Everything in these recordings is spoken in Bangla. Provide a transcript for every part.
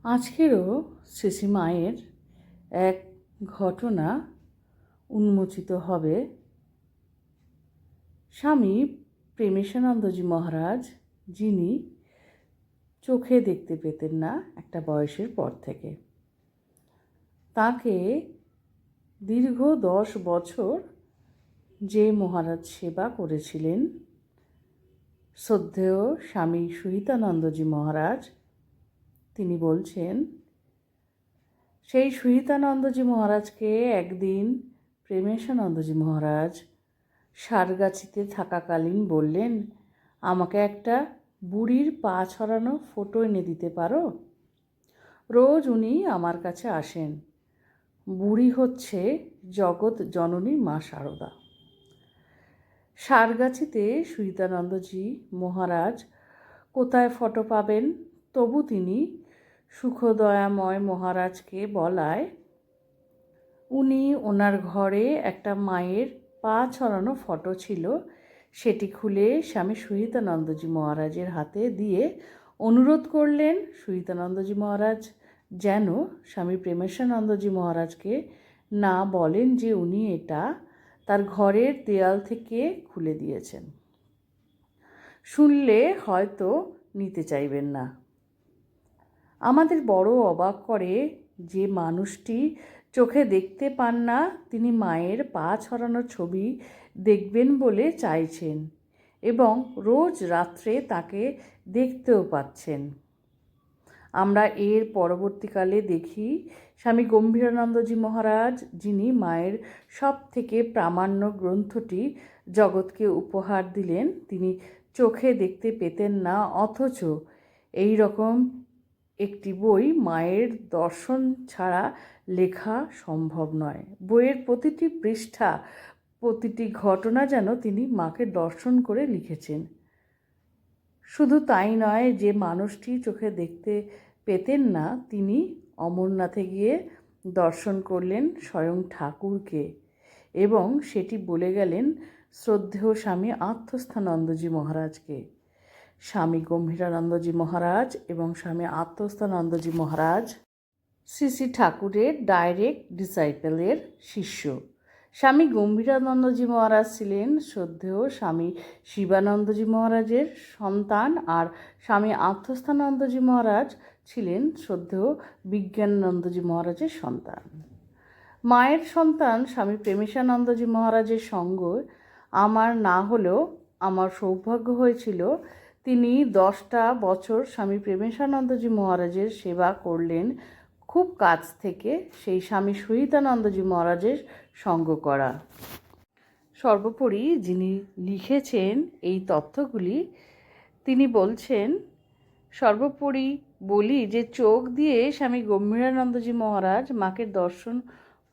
আজকেরও শ্রী মায়ের এক ঘটনা উন্মোচিত হবে। স্বামী প্রেমেশানন্দজি মহারাজ, যিনি চোখে দেখতে পেতেন না একটা বয়সের পর থেকে, তাকে দীর্ঘ 10 বছর যে মহারাজ সেবা করেছিলেন, শ্রদ্ধেয় স্বামী সুহিতানন্দজি মহারাজ, তিনি বলছেন, সেই সুহিতানন্দজি মহারাজকে একদিন প্রেমেশানন্দজি মহারাজ সারগাছিতে থাকাকালীন বললেন, আমাকে একটা বুড়ির পা ছড়ানো ফটো এনে দিতে পারো? রোজ উনি আমার কাছে আসেন। বুড়ি হচ্ছে জগৎ জননী মা শারদা। সারগাছিতে সুহিতানন্দজি মহারাজ কোথায় ফটো পাবেন? তবু তিনি সুখদয়াময় মহারাজকে বলায় উনি ওনার ঘরে একটা মায়ের পা ছড়ানো ফটো ছিল, সেটি খুলে স্বামী সুহিতানন্দজি মহারাজের হাতে দিয়ে অনুরোধ করলেন সুহিতানন্দজি মহারাজ যেন স্বামী প্রেমেশানন্দজি মহারাজকে না বলেন যে উনি এটা তার ঘরের দেয়াল থেকে খুলে দিয়েছেন। শুনলে হয়তো নিতে চাইবেন না। আমাদের বড় অবাক করে যে মানুষটি চোখে দেখতে পান না, তিনি মায়ের পা ছড়ানো ছবি দেখবেন বলে চাইছেন এবং রোজ রাত্রে তাকে দেখতেও পাচ্ছেন। আমরা এর পরবর্তীকালে দেখি স্বামী গম্ভীরানন্দজি মহারাজ, যিনি মায়ের সব থেকে প্রামাণ্য গ্রন্থটি জগৎকে উপহার দিলেন, তিনি চোখে দেখতে পেতেন না, অথচ এই রকম একটি বই মায়ের দর্শন ছাড়া লেখা সম্ভব নয়। বইয়ের প্রতিটি পৃষ্ঠা, প্রতিটি ঘটনা যেন তিনি মাকে দর্শন করে লিখেছেন। শুধু তাই নয়, যে মানুষটি চোখে দেখতে পেতেন না, তিনি অমরনাথে গিয়ে দর্শন করলেন স্বয়ং ঠাকুরকে এবং সেটি বলে গেলেন শ্রদ্ধেয় স্বামী আত্মস্থানন্দজি মহারাজকে। স্বামী গম্ভীরানন্দজি মহারাজ এবং স্বামী আত্মস্থানন্দজি মহারাজ শ্রী শ্রী ঠাকুরের ডাইরেক্ট ডিসাইপেলের শিষ্য। স্বামী গম্ভীরানন্দজি মহারাজ ছিলেন শ্রদ্ধেয় স্বামী শিবানন্দজি মহারাজের সন্তান, আর স্বামী আত্মস্থানন্দজি মহারাজ ছিলেন শ্রদ্ধেয় বিজ্ঞানানন্দজি মহারাজের সন্তান। মায়ের সন্তান স্বামী প্রেমেশানন্দজি মহারাজের সঙ্গে আমার না হলেও আমার সৌভাগ্য হয়েছিল। তিনি 10টা বছর স্বামী প্রেমেশানন্দজি মহারাজের সেবা করলেন খুব কাছ থেকে, সেই স্বামী সুহিতানন্দজি মহারাজের সঙ্গ করা। সর্বোপরি যিনি লিখেছেন এই তথ্যগুলি, তিনি বলছেন, সর্বোপরি বলি যে চোখ দিয়ে স্বামী গম্ভীরানন্দজি মহারাজ মাকে দর্শন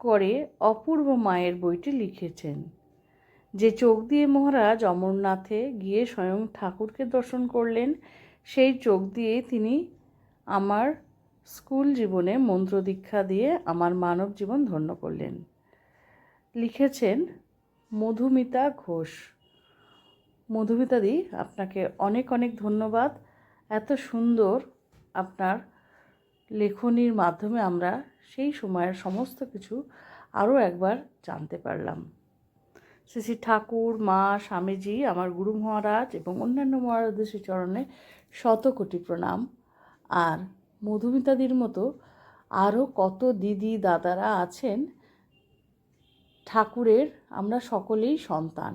করে অপূর্ব মায়ের বইটি লিখেছেন। যে চোখ দিয়ে মহারাজ অমরনাথে গিয়ে স্বয়ং ঠাকুরকে দর্শন করলেন, সেই চোখ দিয়ে তিনি আমার স্কুল জীবনে মন্ত্র দীক্ষা দিয়ে আমার মানব জীবন ধন্য করলেন। লিখেছেন মধুমিতা ঘোষ। মধুমিতাদি, আপনাকে অনেক অনেক ধন্যবাদ। এত সুন্দর আপনার লেখনীর মাধ্যমে আমরা সেই সময়ের সমস্ত কিছু আরও একবার জানতে পারলাম। শ্রী শ্রী ঠাকুর, মা, স্বামীজি, আমার গুরু মহারাজ এবং অন্যান্য মহারাজদের শ্রীচরণে শত কোটি প্রণাম। আর মধুমিতাদির মতো আরও কত দিদি দাদারা আছেন ঠাকুরের, আমরা সকলেই সন্তান।